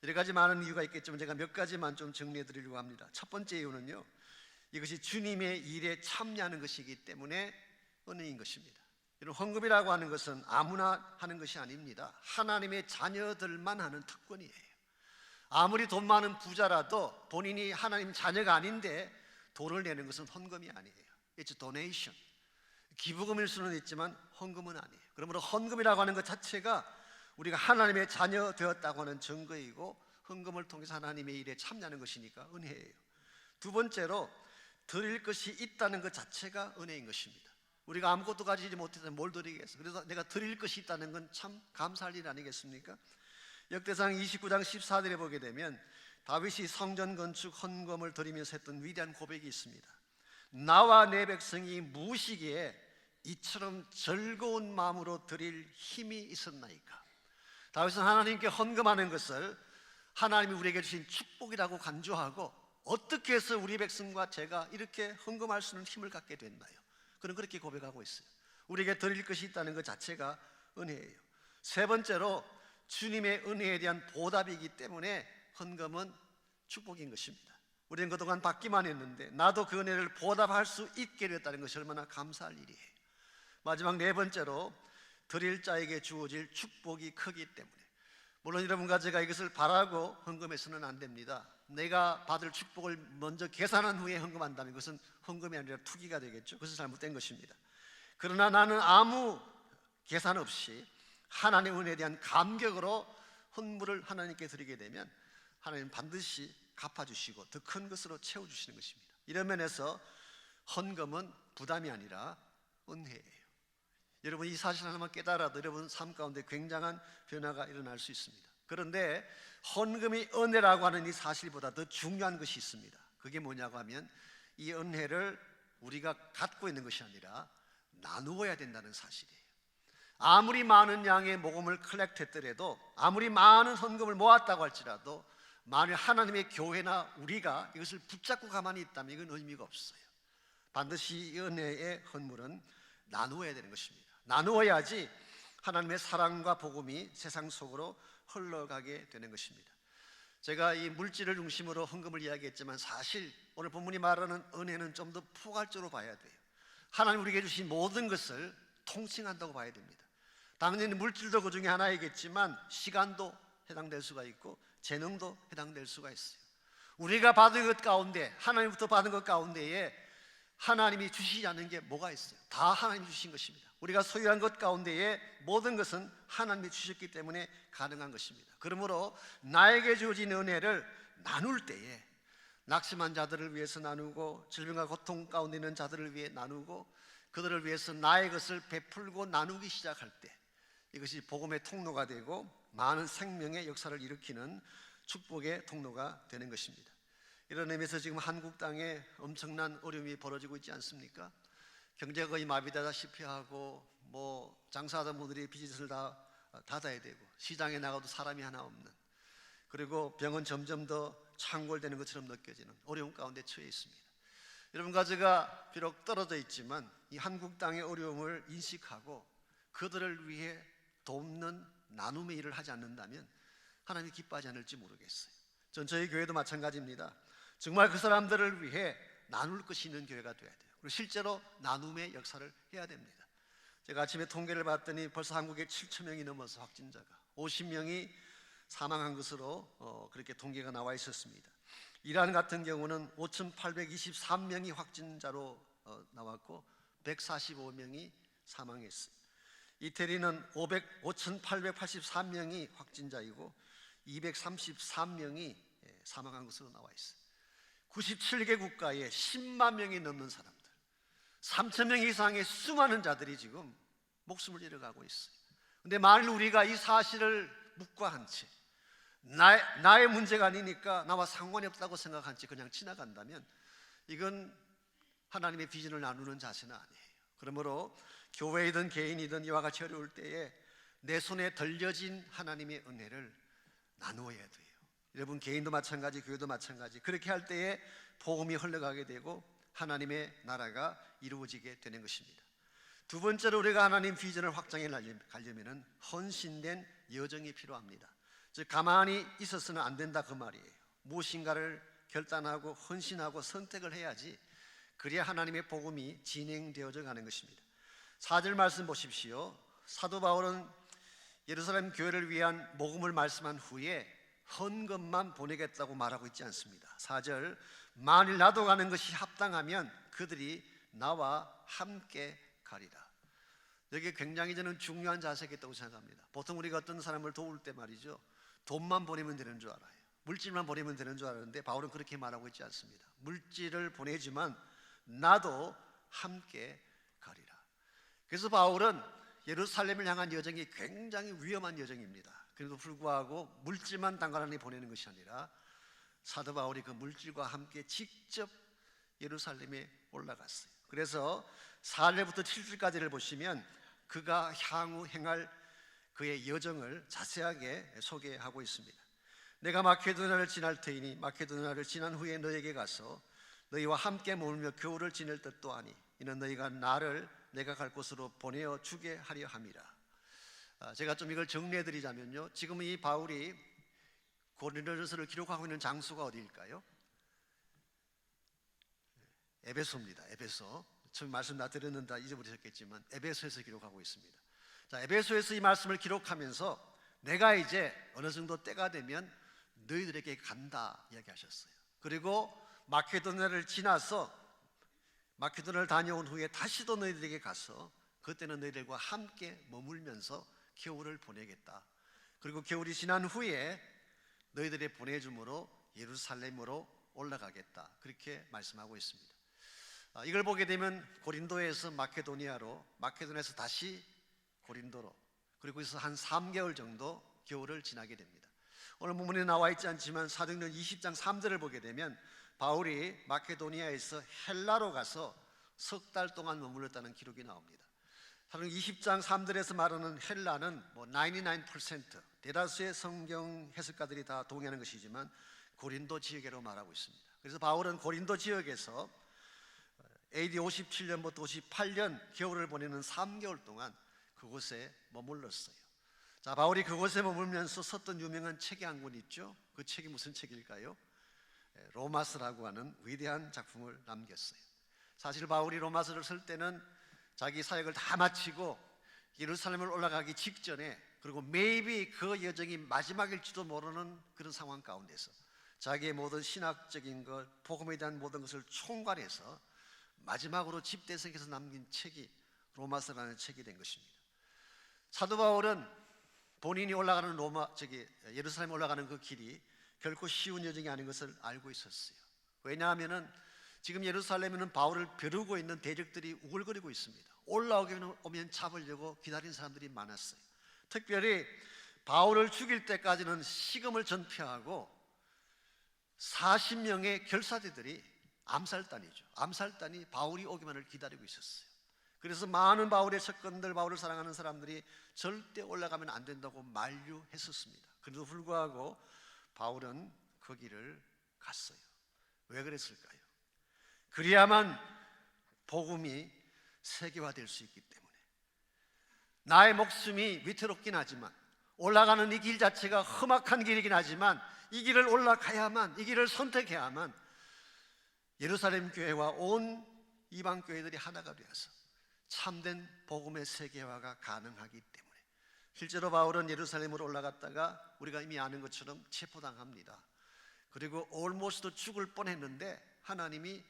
[SPEAKER 1] 여러 가지 많은 이유가 있겠지만 제가 몇 가지만 좀 정리해 드리려고 합니다. 첫 번째 이유는요, 이것이 주님의 일에 참여하는 것이기 때문에 은혜인 것입니다. 이런 헌금이라고 하는 것은 아무나 하는 것이 아닙니다. 하나님의 자녀들만 하는 특권이에요. 아무리 돈 많은 부자라도 본인이 하나님 자녀가 아닌데 돈을 내는 것은 헌금이 아니에요. It's donation. 기부금일 수는 있지만 헌금은 아니에요. 그러므로 헌금이라고 하는 것 자체가 우리가 하나님의 자녀 되었다고 하는 증거이고, 헌금을 통해서 하나님의 일에 참여하는 것이니까 은혜예요. 두 번째로 드릴 것이 있다는 것 자체가 은혜인 것입니다. 우리가 아무것도 가지지 못해서 뭘 드리겠어? 그래서 내가 드릴 것이 있다는 건 참 감사할 일 아니겠습니까? 역대상 29장 14절에 보게 되면 다윗이 성전 건축 헌금을 드리면서 했던 위대한 고백이 있습니다. 나와 내 백성이 무엇이기에 이처럼 즐거운 마음으로 드릴 힘이 있었나이까. 다윗은 하나님께 헌금하는 것을 하나님이 우리에게 주신 축복이라고 간주하고 어떻게 해서 우리 백성과 제가 이렇게 헌금할 수 있는 힘을 갖게 됐나요? 그는 그렇게 고백하고 있어요. 우리에게 드릴 것이 있다는 것 자체가 은혜예요. 세 번째로 주님의 은혜에 대한 보답이기 때문에 헌금은 축복인 것입니다. 우리는 그동안 받기만 했는데 나도 그 은혜를 보답할 수 있게 되었다는 것이 얼마나 감사할 일이에요. 마지막 네 번째로 드릴 자에게 주어질 축복이 크기 때문에, 물론 여러분과 제가 이것을 바라고 헌금해서는 안 됩니다. 내가 받을 축복을 먼저 계산한 후에 헌금한다면 그것은 헌금이 아니라 투기가 되겠죠. 그것은 잘못된 것입니다. 그러나 나는 아무 계산 없이 하나님의 은혜에 대한 감격으로 헌물을 하나님께 드리게 되면 하나님 반드시 갚아주시고 더 큰 것으로 채워주시는 것입니다. 이런 면에서 헌금은 부담이 아니라 은혜예요. 여러분 이 사실 하나만 깨달아도 여러분 삶 가운데 굉장한 변화가 일어날 수 있습니다. 그런데 헌금이 은혜라고 하는 이 사실보다 더 중요한 것이 있습니다. 그게 뭐냐고 하면 이 은혜를 우리가 갖고 있는 것이 아니라 나누어야 된다는 사실이에요. 아무리 많은 양의 모금을 컬렉트했더라도, 아무리 많은 헌금을 모았다고 할지라도 만일 하나님의 교회나 우리가 이것을 붙잡고 가만히 있다면 이건 의미가 없어요. 반드시 이 은혜의 헌물은 나누어야 되는 것입니다. 나누어야지 하나님의 사랑과 복음이 세상 속으로 흘러가게 되는 것입니다. 제가 이 물질을 중심으로 헌금을 이야기했지만 사실 오늘 본문이 말하는 은혜는 좀 더 포괄적으로 봐야 돼요. 하나님 우리에게 주신 모든 것을 통칭한다고 봐야 됩니다. 당연히 물질도 그 중에 하나이겠지만 시간도 해당될 수가 있고 재능도 해당될 수가 있어요. 우리가 받은 것 가운데, 하나님부터 받은 것 가운데에 하나님이 주시지 않는 게 뭐가 있어요? 다 하나님이 주신 것입니다. 우리가 소유한 것 가운데에 모든 것은 하나님이 주셨기 때문에 가능한 것입니다. 그러므로 나에게 주어진 은혜를 나눌 때에 낙심한 자들을 위해서 나누고, 질병과 고통 가운데 있는 자들을 위해 나누고, 그들을 위해서 나의 것을 베풀고 나누기 시작할 때 이것이 복음의 통로가 되고 많은 생명의 역사를 일으키는 축복의 통로가 되는 것입니다. 이런 의미에서 지금 한국 땅에 엄청난 어려움이 벌어지고 있지 않습니까? 경제가 거의 마비되다시피 하고, 장사하던 분들이 비즈니스를 다 닫아야 되고, 시장에 나가도 사람이 하나 없는, 그리고 병은 점점 더 창궐되는 것처럼 느껴지는 어려움 가운데 처해 있습니다. 여러분과 제가 비록 떨어져 있지만 이 한국 땅의 어려움을 인식하고 그들을 위해 돕는 나눔의 일을 하지 않는다면 하나님이 기뻐하지 않을지 모르겠어요. 전 저희 교회도 마찬가지입니다. 정말 그 사람들을 위해 나눌 것이 있는 교회가 되어야 돼요. 그리고 실제로 나눔의 역사를 해야 됩니다. 제가 아침에 통계를 봤더니 벌써 한국에 7천 명이 넘어서 확진자가, 50명이 사망한 것으로 그렇게 통계가 나와 있었습니다. 이란 같은 경우는 5,823명이 확진자로 나왔고 145명이 사망했어요. 이태리는 5,883명이 확진자이고 233명이 사망한 것으로 나와 있어요. 97개 국가에 10만 명이 넘는 사람들, 3천 명 이상의 수많은 자들이 지금 목숨을 잃어가고 있어요. 그런데 만일 우리가 이 사실을 묵과한 채 나의 문제가 아니니까 나와 상관이 없다고 생각한 채 그냥 지나간다면 이건 하나님의 비전을 나누는 자세는 아니에요. 그러므로 교회이든 개인이든 이와 같이 어려울 때에 내 손에 덜려진 하나님의 은혜를 나누어야 돼요. 여러분 개인도 마찬가지, 교회도 마찬가지. 그렇게 할 때에 복음이 흘러가게 되고 하나님의 나라가 이루어지게 되는 것입니다. 두 번째로 우리가 하나님 비전을 확장해 가려면 헌신된 여정이 필요합니다. 즉 가만히 있어서는 안 된다 그 말이에요. 무엇인가를 결단하고 헌신하고 선택을 해야지, 그래야 하나님의 복음이 진행되어져 가는 것입니다. 4절 말씀 보십시오. 사도 바울은 예루살렘 교회를 위한 복음을 말씀한 후에 헌금만 보내겠다고 말하고 있지 않습니다. 4절, 만일 나도 가는 것이 합당하면 그들이 나와 함께 가리라. 여기 굉장히 저는 중요한 자세겠다고 생각합니다. 보통 우리가 어떤 사람을 도울 때 말이죠, 돈만 보내면 되는 줄 알아요. 물질만 보내면 되는 줄 알았는데 바울은 그렇게 말하고 있지 않습니다. 물질을 보내지만 나도 함께 가리라. 그래서 바울은 예루살렘을 향한 여정이 굉장히 위험한 여정입니다. 그래도 불구하고 물질만 단간하니 보내는 것이 아니라 사도 바울이 그 물질과 함께 직접 예루살렘에 올라갔어요. 그래서 4절부터 7절까지를 보시면 그가 향후 행할 그의 여정을 자세하게 소개하고 있습니다. 내가 마케도냐를 지날 터이니 마케도냐를 지난 후에 너에게 가서 너희와 함께 머물며 겨울을 지낼 뜻도 아니 이는 너희가 나를 내가 갈 곳으로 보내어 주게 하려 함이라. 제가 좀 이걸 정리해 드리자면요, 지금 이 바울이 고린도전서를 기록하고 있는 장소가 어디일까요? 에베소입니다. 에베소. 처음 말씀 다 드렸는데 잊어버리셨겠지만 에베소에서 기록하고 있습니다. 자, 에베소에서 이 말씀을 기록하면서 내가 이제 어느 정도 때가 되면 너희들에게 간다 이야기하셨어요. 그리고 마케도냐를 지나서 마케도냐를 다녀온 후에 다시도 너희들에게 가서 그때는 너희들과 함께 머물면서 겨울을 보내겠다. 그리고 겨울이 지난 후에 너희들의 보내줌으로 예루살렘으로 올라가겠다. 그렇게 말씀하고 있습니다. 이걸 보게 되면 고린도에서 마케도니아로, 마케도니아에서 다시 고린도로, 그리고 그래서 한 3개월 정도 겨울을 지나게 됩니다. 오늘 본문에 나와 있지 않지만 사도행전 20장 3절을 보게 되면 바울이 마케도니아에서 헬라로 가서 석 달 동안 머물렀다는 기록이 나옵니다. 사도행전 20장 3절에서 말하는 헬라는 99% 대다수의 성경 해석가들이 다 동의하는 것이지만 고린도 지역이라고 말하고 있습니다. 그래서 바울은 고린도 지역에서 AD 57년부터 58년 겨울을 보내는 3개월 동안 그곳에 머물렀어요. 자, 바울이 그곳에 머물면서 썼던 유명한 책이 한 권 있죠. 그 책이 무슨 책일까요? 로마서라고 하는 위대한 작품을 남겼어요. 사실 바울이 로마서를 쓸 때는 자기 사역을 다 마치고 예루살렘을 올라가기 직전에, 그리고 maybe 그 여정이 마지막일지도 모르는 그런 상황 가운데서 자기의 모든 신학적인 것, 복음에 대한 모든 것을 총괄해서 마지막으로 집대성에서 남긴 책이 로마서라는 책이 된 것입니다. 사도 바울은 본인이 올라가는 예루살렘 올라가는 그 길이 결코 쉬운 여정이 아닌 것을 알고 있었어요. 왜냐하면 지금 예루살렘에는 바울을 벼르고 있는 대적들이 우글거리고 있습니다. 올라오면 잡으려고 기다린 사람들이 많았어요. 특별히 바울을 죽일 때까지는 시금을 전폐하고 40명의 결사대들이 암살단이 바울이 오기만을 기다리고 있었어요. 그래서 많은 바울의 측근들, 바울을 사랑하는 사람들이 절대 올라가면 안 된다고 만류했었습니다. 그래도 불구하고 바울은 그 길을 갔어요. 왜 그랬을까요? 그래야만 복음이 세계화될 수 있기 때문에. 나의 목숨이 위태롭긴 하지만, 올라가는 이 길 자체가 험악한 길이긴 하지만 이 길을 올라가야만, 이 길을 선택해야만 예루살렘 교회와 온 이방 교회들이 하나가 되어서 참된 복음의 세계화가 가능하기 때문에. 실제로 바울은 예루살렘으로 올라갔다가 우리가 이미 아는 것처럼 체포당합니다. 그리고 almost 죽을 뻔했는데 하나님이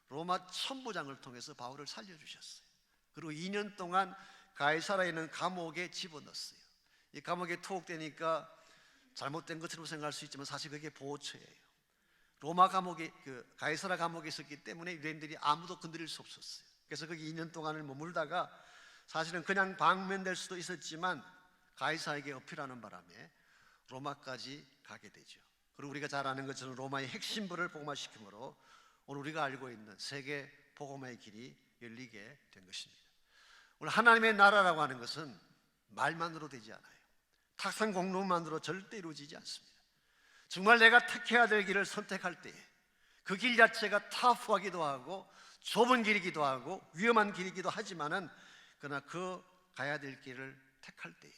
[SPEAKER 1] 로마 천부장을 통해서 바울을 살려주셨어요. 그리고 2년 동안 가이사라에 있는 감옥에 집어넣었어요. 이 감옥에 투옥되니까 잘못된 것처럼 생각할 수 있지만 사실 그게 보호처예요. 로마 감옥에, 가이사라 감옥에 있었기 때문에 유대인들이 아무도 건드릴 수 없었어요. 그래서 거기 2년 동안을 머물다가 사실은 그냥 방면될 수도 있었지만 가이사에게 어필하는 바람에 로마까지 가게 되죠. 그리고 우리가 잘 아는 것처럼 로마의 핵심부를 복음화시킴으로 오늘 우리가 알고 있는 세계 복음화의 길이 열리게 된 것입니다. 오늘 하나님의 나라라고 하는 것은 말만으로 되지 않아요. 탁상 공론만으로 절대 이루어지지 않습니다. 정말 내가 택해야 될 길을 선택할 때에 그 길 자체가 터프하기도 하고 좁은 길이기도 하고 위험한 길이기도 하지만은, 그러나 그 가야 될 길을 택할 때에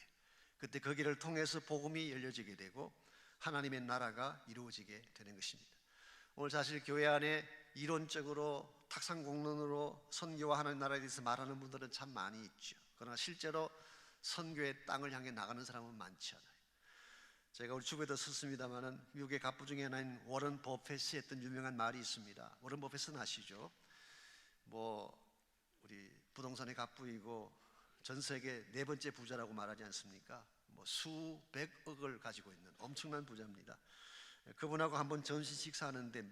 [SPEAKER 1] 그때 그 길을 통해서 복음이 열려지게 되고 하나님의 나라가 이루어지게 되는 것입니다. 오늘 사실 교회 안에 이론적으로 탁상공론으로 선교와 하나님 나라에 대해서 말하는 분들은 참 많이 있죠. 그러나 실제로 선교의 땅을 향해 나가는 사람은 많지 않아요. 제가 우리 주부에도 썼습니다마는 미국의 갑부 중에 하나인 워런 버핏이 했던 유명한 말이 있습니다. 워런 버핏은 아시죠? 우리 부동산의 갑부이고 전 세계 4번째 부자라고 말하지 않습니까? 수백억을 가지고 있는 엄청난 부자입니다. 그분하고 한번 점심 식사하는데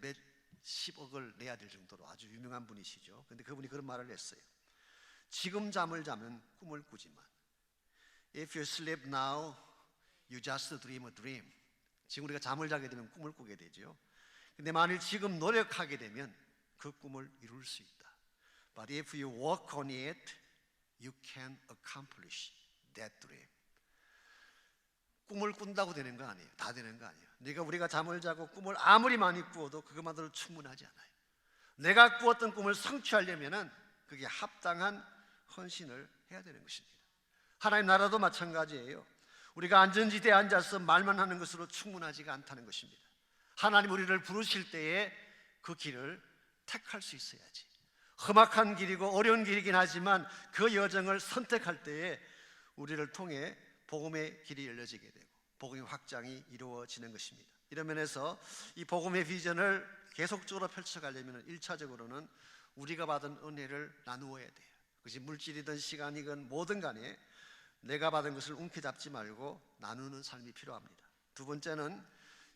[SPEAKER 1] 몇십억을 내야 될 정도로 아주 유명한 분이시죠. 그런데 그분이 그런 말을 했어요. 지금 잠을 자면 꿈을 꾸지만 If you sleep now, you just dream a dream. 지금 우리가 잠을 자게 되면 꿈을 꾸게 되죠. 근데 만일 지금 노력하게 되면 그 꿈을 이룰 수 있다. But if you work on it, you can accomplish that dream. 꿈을 꾼다고 되는 거 아니에요. 다 되는 거 아니에요. 우리가 잠을 자고 꿈을 아무리 많이 꾸어도 그것만으로 충분하지 않아요. 내가 꾸었던 꿈을 성취하려면은 그게 합당한 헌신을 해야 되는 것입니다. 하나님 나라도 마찬가지예요. 우리가 안전지대에 앉아서 말만 하는 것으로 충분하지가 않다는 것입니다. 하나님 우리를 부르실 때에 그 길을 택할 수 있어야지. 험악한 길이고 어려운 길이긴 하지만 그 여정을 선택할 때에 우리를 통해 복음의 길이 열려지게 되고 복음의 확장이 이루어지는 것입니다. 이런 면에서 이 복음의 비전을 계속적으로 펼쳐가려면 1차적으로는 우리가 받은 은혜를 나누어야 돼요. 그것이 물질이든 시간이든 뭐든 간에 내가 받은 것을 움켜잡지 말고 나누는 삶이 필요합니다. 두 번째는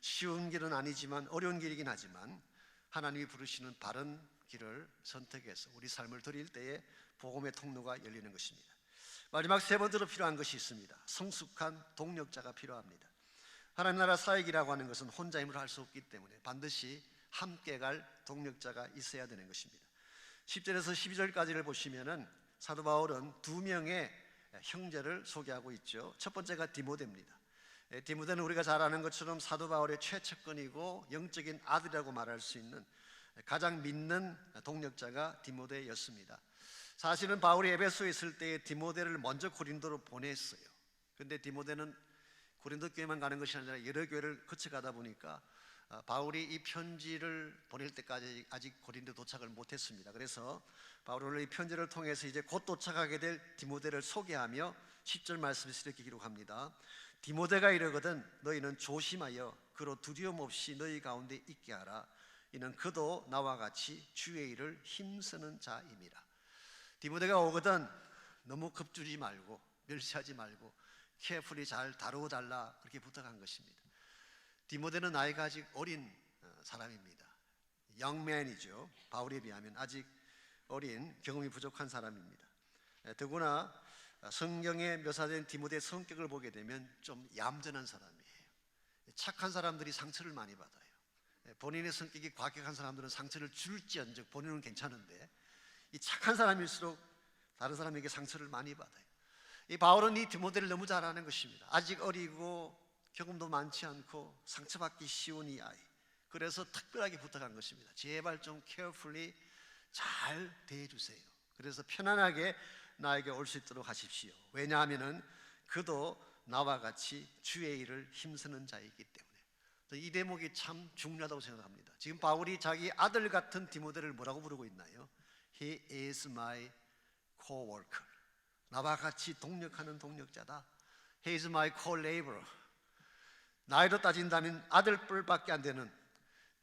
[SPEAKER 1] 쉬운 길은 아니지만 어려운 길이긴 하지만 하나님이 부르시는 바른 길을 선택해서 우리 삶을 드릴 때에 복음의 통로가 열리는 것입니다. 마지막 세 번째로 필요한 것이 있습니다. 성숙한 동력자가 필요합니다. 하나님 나라 사역이라고 하는 것은 혼자 힘으로 할 수 없기 때문에 반드시 함께 갈 동력자가 있어야 되는 것입니다. 10절에서 12절까지를 보시면은 사도 바울은 두 명의 형제를 소개하고 있죠. 첫 번째가 디모데입니다. 디모데는 우리가 잘 아는 것처럼 사도 바울의 최측근이고 영적인 아들이라고 말할 수 있는 가장 믿는 동력자가 디모데였습니다. 사실은 바울이 에베소에 있을 때 디모데를 먼저 고린도로 보냈어요. 그런데 디모데는 고린도 교회만 가는 것이 아니라 여러 교회를 거쳐가다 보니까 바울이 이 편지를 보낼 때까지 아직 고린도 도착을 못했습니다. 그래서 바울은 이 편지를 통해서 이제 곧 도착하게 될 디모데를 소개하며 10절 말씀에서 이렇게 기록합니다. 디모데가 이르거든 너희는 조심하여 그로 두려움 없이 너희 가운데 있게 하라. 이는 그도 나와 같이 주의 일을 힘쓰는 자임이라. 디모데가 오거든 너무 겁주지 말고 멸시하지 말고 케어풀이 잘 다루어 달라 그렇게 부탁한 것입니다. 디모데는 나이가 아직 어린 사람입니다. 영맨이죠. 바울에 비하면 아직 어린 경험이 부족한 사람입니다. 더구나 성경에 묘사된 디모데의 성격을 보게 되면 좀 얌전한 사람이에요. 착한 사람들이 상처를 많이 받아요. 본인의 성격이 과격한 사람들은 상처를 줄지언정 본인은 괜찮은데 이 착한 사람일수록 다른 사람에게 상처를 많이 받아요. 이 바울은 이 디모데를 너무 잘 아는 것입니다. 아직 어리고 경험도 많지 않고 상처받기 쉬운 이 아이. 그래서 특별하게 부탁한 것입니다. 제발 좀 carefully 잘 대해주세요. 그래서 편안하게 나에게 올 수 있도록 하십시오. 왜냐하면 그도 나와 같이 주의 일을 힘쓰는 자이기 때문에. 이 대목이 참 중요하다고 생각합니다. 지금 바울이 자기 아들 같은 디모데를 뭐라고 부르고 있나요? He is my co-worker. 나와 같이 동력하는 동력자다. He is my co-laborer. 나이로 따진다면 아들뻘밖에 안 되는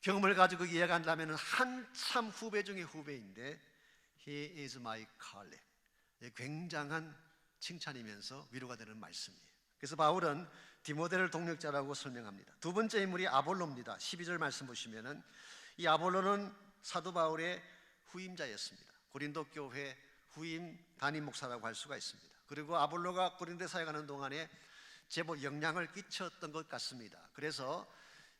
[SPEAKER 1] 경험을 가지고 이야기한다면 한참 후배 중에 후배인데 He is my colleague. 굉장한 칭찬이면서 위로가 되는 말씀이에요. 그래서 바울은 디모데를 동력자라고 설명합니다. 두 번째 인물이 아볼로입니다. 12절 말씀 보시면은 이 아볼로는 사도 바울의 후임자였습니다. 고린도 교회 후임 담임 목사라고 할 수가 있습니다. 그리고 아볼로가 고린도에 사역하는 동안에 제법 영향을 끼쳤던 것 같습니다. 그래서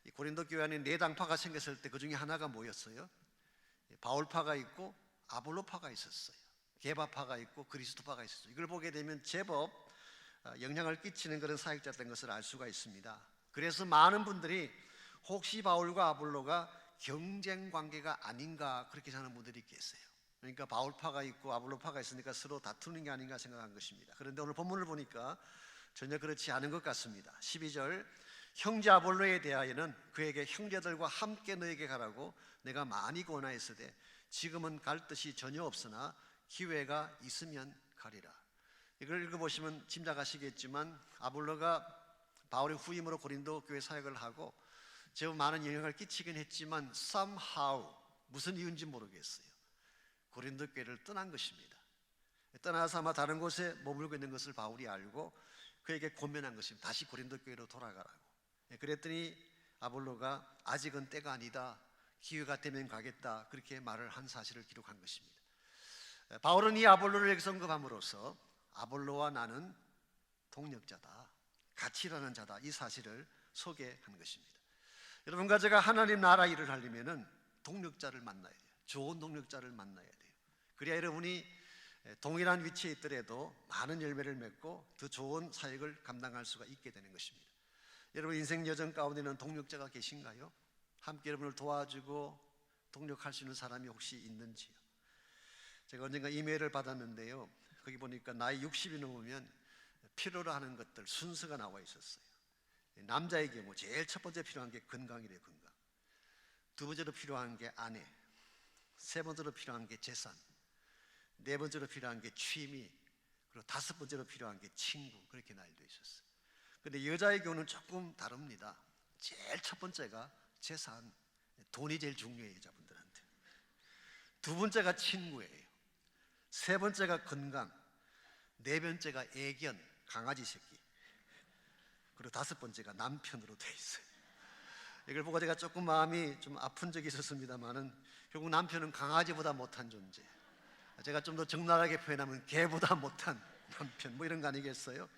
[SPEAKER 1] 이 고린도 교회 안에 네 당파가 생겼을 때 그 중에 하나가 뭐였어요? 바울파가 있고 아볼로파가 있었어요. 게바파가 있고 그리스도파가 있었어요. 이걸 보게 되면 제법 영향을 끼치는 그런 사역자였던 것을 알 수가 있습니다. 그래서 많은 분들이 혹시 바울과 아볼로가 경쟁 관계가 아닌가 그렇게 생각하는 분들이 계세요. 그러니까 바울파가 있고 아볼로파가 있으니까 서로 다투는 게 아닌가 생각한 것입니다. 그런데 오늘 본문을 보니까 전혀 그렇지 않은 것 같습니다. 12절 형제 아볼로에 대하여는 그에게 형제들과 함께 너에게 가라고 내가 많이 권하였으되 지금은 갈 뜻이 전혀 없으나 기회가 있으면 가리라. 이걸 읽어보시면 짐작하시겠지만 아볼로가 바울의 후임으로 고린도 교회 사역을 하고 제법 많은 영향을 끼치긴 했지만 somehow 무슨 이유인지 모르겠어요. 고린도 교회를 떠난 것입니다. 떠나서 아마 다른 곳에 머물고 있는 것을 바울이 알고 그에게 권면한 것입니다. 다시 고린도 교회로 돌아가라고. 그랬더니 아볼로가 아직은 때가 아니다. 기회가 되면 가겠다. 그렇게 말을 한 사실을 기록한 것입니다. 바울은 이 아볼로를 여기서 언급함으로써 아볼로와 나는 동력자다. 같이 일하는 자다. 이 사실을 소개한 것입니다. 여러분과 제가 하나님 나라 일을 하려면 동력자를 만나야 돼요. 좋은 동력자를 만나야 돼요. 그래야 여러분이 동일한 위치에 있더라도 많은 열매를 맺고 더 좋은 사역을 감당할 수가 있게 되는 것입니다. 여러분 인생 여정 가운데는 동력자가 계신가요? 함께 여러분을 도와주고 동력할 수 있는 사람이 혹시 있는지요? 제가 언젠가 이메일을 받았는데요, 거기 보니까 나이 60이 넘으면 필요로 하는 것들 순서가 나와 있었어요. 남자의 경우 제일 첫 번째 필요한 게 건강이래요. 건강. 두 번째로 필요한 게 아내, 세 번째로 필요한 게 재산, 네 번째로 필요한 게 취미, 그리고 다섯 번째로 필요한 게 친구. 그렇게 나열되어 있었어요. 근데 여자의 경우는 조금 다릅니다. 제일 첫 번째가 재산, 돈이 제일 중요해요, 여자분들한테. 두 번째가 친구예요. 세 번째가 건강, 네 번째가 애견, 강아지 새끼, 그리고 다섯 번째가 남편으로 돼 있어요. 이걸 보고 제가 조금 마음이 좀 아픈 적이 있었습니다만은 결국 남편은 강아지보다 못한 존재, 제가 좀 더 적나라하게 표현하면 개보다 못한 남편, 뭐 이런 거 아니겠어요?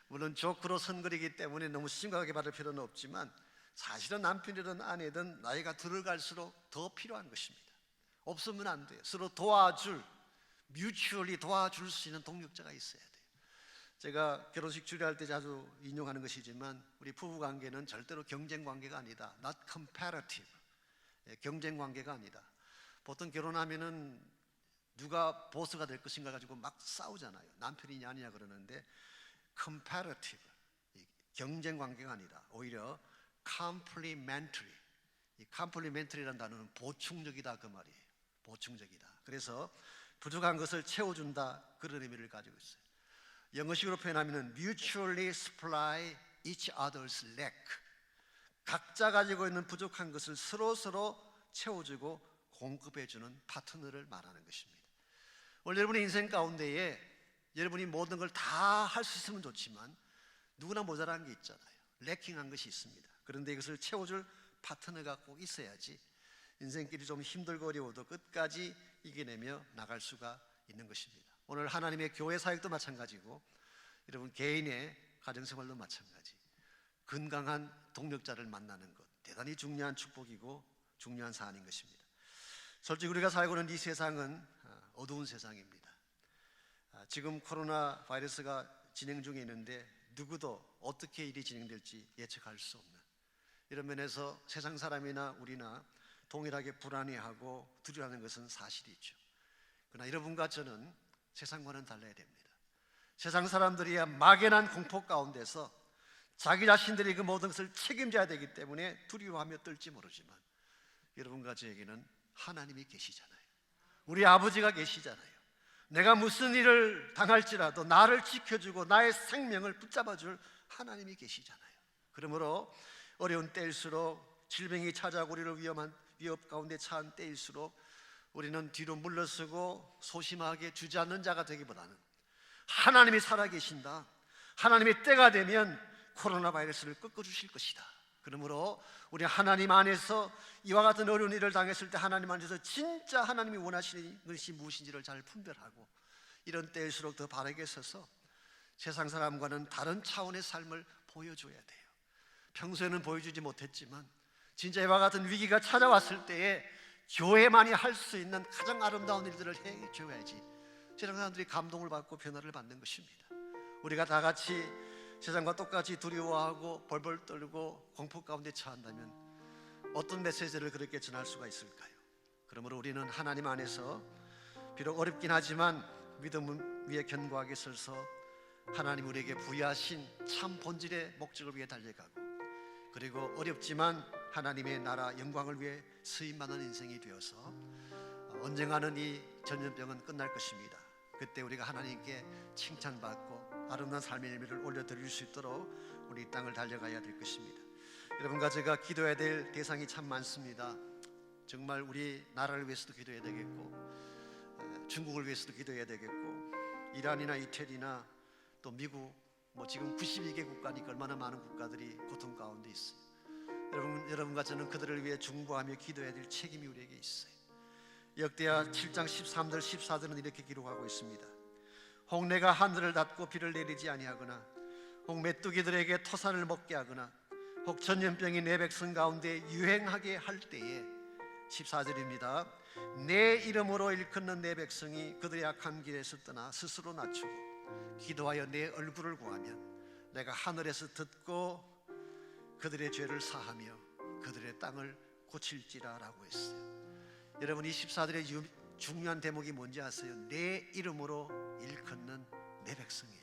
[SPEAKER 1] 물론 조크로 선거리기 때문에 너무 심각하게 받을 필요는 없지만 사실은 남편이든 아내든 나이가 들어갈수록 더 필요한 것입니다. 없으면 안 돼요. 서로 도와줄, 뮤추얼리 도와줄 수 있는 동력자가 있어야 돼요. 제가 결혼식 주례할 때 자주 인용하는 것이지만 우리 부부관계는 절대로 경쟁관계가 아니다. Not competitive. 경쟁 관계가 아니다. 보통 결혼하면은 누가 보스가 될 것인가 가지고 막 싸우잖아요. 남편이냐 아니냐 그러는데 competitive, 경쟁 관계가 아니다. 오히려 complementary. 이 complementary라는 단어는 보충적이다 그 말이에요. 보충적이다. 그래서 부족한 것을 채워준다 그런 의미를 가지고 있어요. 영어식으로 표현하면 mutually supply each other's lack. 각자 가지고 있는 부족한 것을 서로 채워주고 공급해주는 파트너를 말하는 것입니다. 오늘 여러분의 인생 가운데에 여러분이 모든 걸 다 할 수 있으면 좋지만 누구나 모자란 게 있잖아요. 래킹한 것이 있습니다. 그런데 이것을 채워줄 파트너가 꼭 있어야지 인생길이 좀 힘들고 어려워도 끝까지 이겨내며 나갈 수가 있는 것입니다. 오늘 하나님의 교회 사역도 마찬가지고 여러분 개인의 가정생활도 마찬가지, 건강한 동력자를 만나는 것 대단히 중요한 축복이고 중요한 사안인 것입니다. 솔직히 우리가 살고 있는 이 세상은 어두운 세상입니다. 지금 코로나 바이러스가 진행 중에 있는데 누구도 어떻게 일이 진행될지 예측할 수 없는 이런 면에서 세상 사람이나 우리나 동일하게 불안해하고 두려워하는 것은 사실이죠. 그러나 여러분과 저는 세상과는 달라야 됩니다. 세상 사람들이야 막연한 공포 가운데서 자기 자신들이 그 모든 것을 책임져야 되기 때문에 두려워하며 떨지 모르지만 여러분과 저에게는 하나님이 계시잖아요. 우리 아버지가 계시잖아요. 내가 무슨 일을 당할지라도 나를 지켜주고 나의 생명을 붙잡아줄 하나님이 계시잖아요. 그러므로 어려운 때일수록 질병이 찾아오고 우리를 위협 가운데 처한 때일수록 우리는 뒤로 물러서고 소심하게 주저앉는 자가 되기보다는 하나님이 살아계신다, 하나님의 때가 되면 코로나 바이러스를 꺾어주실 것이다. 그러므로 우리 하나님 안에서 이와 같은 어려운 일을 당했을 때 하나님 안에서 진짜 하나님이 원하시는 것이 무엇인지를 잘 분별하고 이런 때일수록 더 바르게 서서 세상 사람과는 다른 차원의 삶을 보여줘야 돼요. 평소에는 보여주지 못했지만 진짜 이와 같은 위기가 찾아왔을 때에 교회만이 할 수 있는 가장 아름다운 일들을 해줘야지 세상 사람들이 감동을 받고 변화를 받는 것입니다. 우리가 다 같이 세상과 똑같이 두려워하고 벌벌 떨고 공포 가운데 처한다면 어떤 메시지를 그렇게 전할 수가 있을까요? 그러므로 우리는 하나님 안에서 비록 어렵긴 하지만 믿음 위에 견고하게 서서 하나님 우리에게 부여하신 참 본질의 목적을 위해 달려가고 그리고 어렵지만 하나님의 나라 영광을 위해 쓰임받는 인생이 되어서 언젠가는 이 전염병은 끝날 것입니다. 그때 우리가 하나님께 칭찬받고 아름다운 삶의 의미를 올려드릴 수 있도록 우리 이 땅을 달려가야 될 것입니다. 여러분과 제가 기도해야 될 대상이 참 많습니다. 정말 우리 나라를 위해서도 기도해야 되겠고 중국을 위해서도 기도해야 되겠고 이란이나 이태리나 또 미국 지금 92개 국가니까 얼마나 많은 국가들이 고통 가운데 있어요. 여러분과 저는 그들을 위해 중보하며 기도해야 될 책임이 우리에게 있어요. 역대하 7장 13절 14절은 이렇게 기록하고 있습니다. 혹 내가 하늘을 닫고 비를 내리지 아니하거나 혹 메뚜기들에게 토산을 먹게 하거나 혹 전염병이 내 백성 가운데 유행하게 할 때에 14절입니다. 내 이름으로 일컫는 내 백성이 그들의 악한 길에서 떠나 스스로 낮추고 기도하여 내 얼굴을 구하면 내가 하늘에서 듣고 그들의 죄를 사하며 그들의 땅을 고칠지라라고 했어요. 여러분, 이 14절의 중요한 대목이 뭔지 아세요? 내 이름으로 일컫는 내 백성이에요.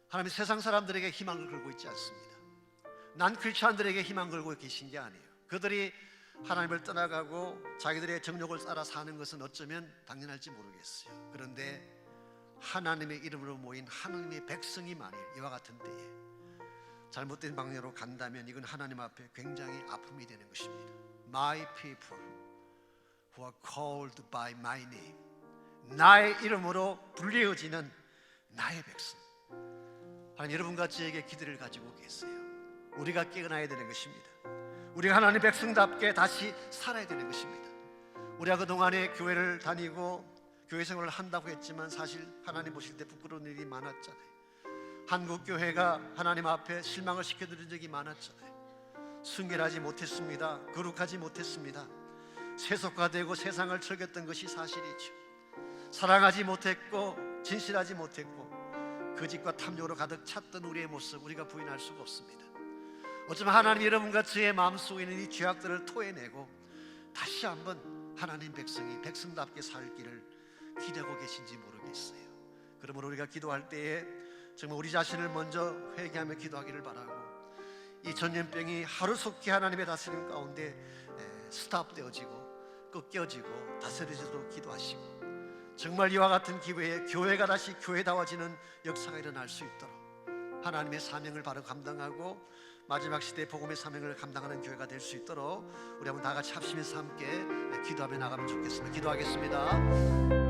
[SPEAKER 1] 하나님이 세상 사람들에게 희망을 걸고 있지 않습니다. 난 크리스찬들에게 희망 걸고 계신 게 아니에요. 그들이 하나님을 떠나가고 자기들의 정욕을 따라 사는 것은 어쩌면 당연할지 모르겠어요. 그런데 하나님의 이름으로 모인 하나님의 백성이 만일 이와 같은 때에 잘못된 방향으로 간다면 이건 하나님 앞에 굉장히 아픔이 되는 것입니다. My people who are called by my name, 나의 이름으로 불리어지는 나의 백성. 하나님, 여러분과 저에게 기대를 가지고 계세요. 우리가 깨어나야 되는 것입니다. 우리가 하나님 백성답게 다시 살아야 되는 것입니다. 우리가 그동안에 교회를 다니고 교회 생활을 한다고 했지만 사실 하나님 보실 때 부끄러운 일이 많았잖아요. 한국 교회가 하나님 앞에 실망을 시켜드린 적이 많았잖아요. 순결하지 못했습니다. 거룩하지 못했습니다. 세속화되고 세상을 즐겼던 것이 사실이죠. 사랑하지 못했고 진실하지 못했고 거짓과 탐욕으로 가득 찼던 우리의 모습, 우리가 부인할 수가 없습니다. 어쩌면 하나님 여러분과 저의 마음속에 있는 이 죄악들을 토해내고 다시 한번 하나님 백성이 백성답게 살 길을 기대하고 계신지 모르겠어요. 그러므로 우리가 기도할 때에 정말 우리 자신을 먼저 회개하며 기도하기를 바라고, 이 전염병이 하루속히 하나님의 다스림 가운데 스탑되어지고 꺾여지고 다스려지도록 기도하시고, 정말 이와 같은 기회에 교회가 다시 교회다워지는 역사가 일어날 수 있도록 하나님의 사명을 바로 감당하고 마지막 시대의 복음의 사명을 감당하는 교회가 될 수 있도록 우리 한번 다 같이 합심해서 함께 기도하며 나가면 좋겠습니다. 기도하겠습니다.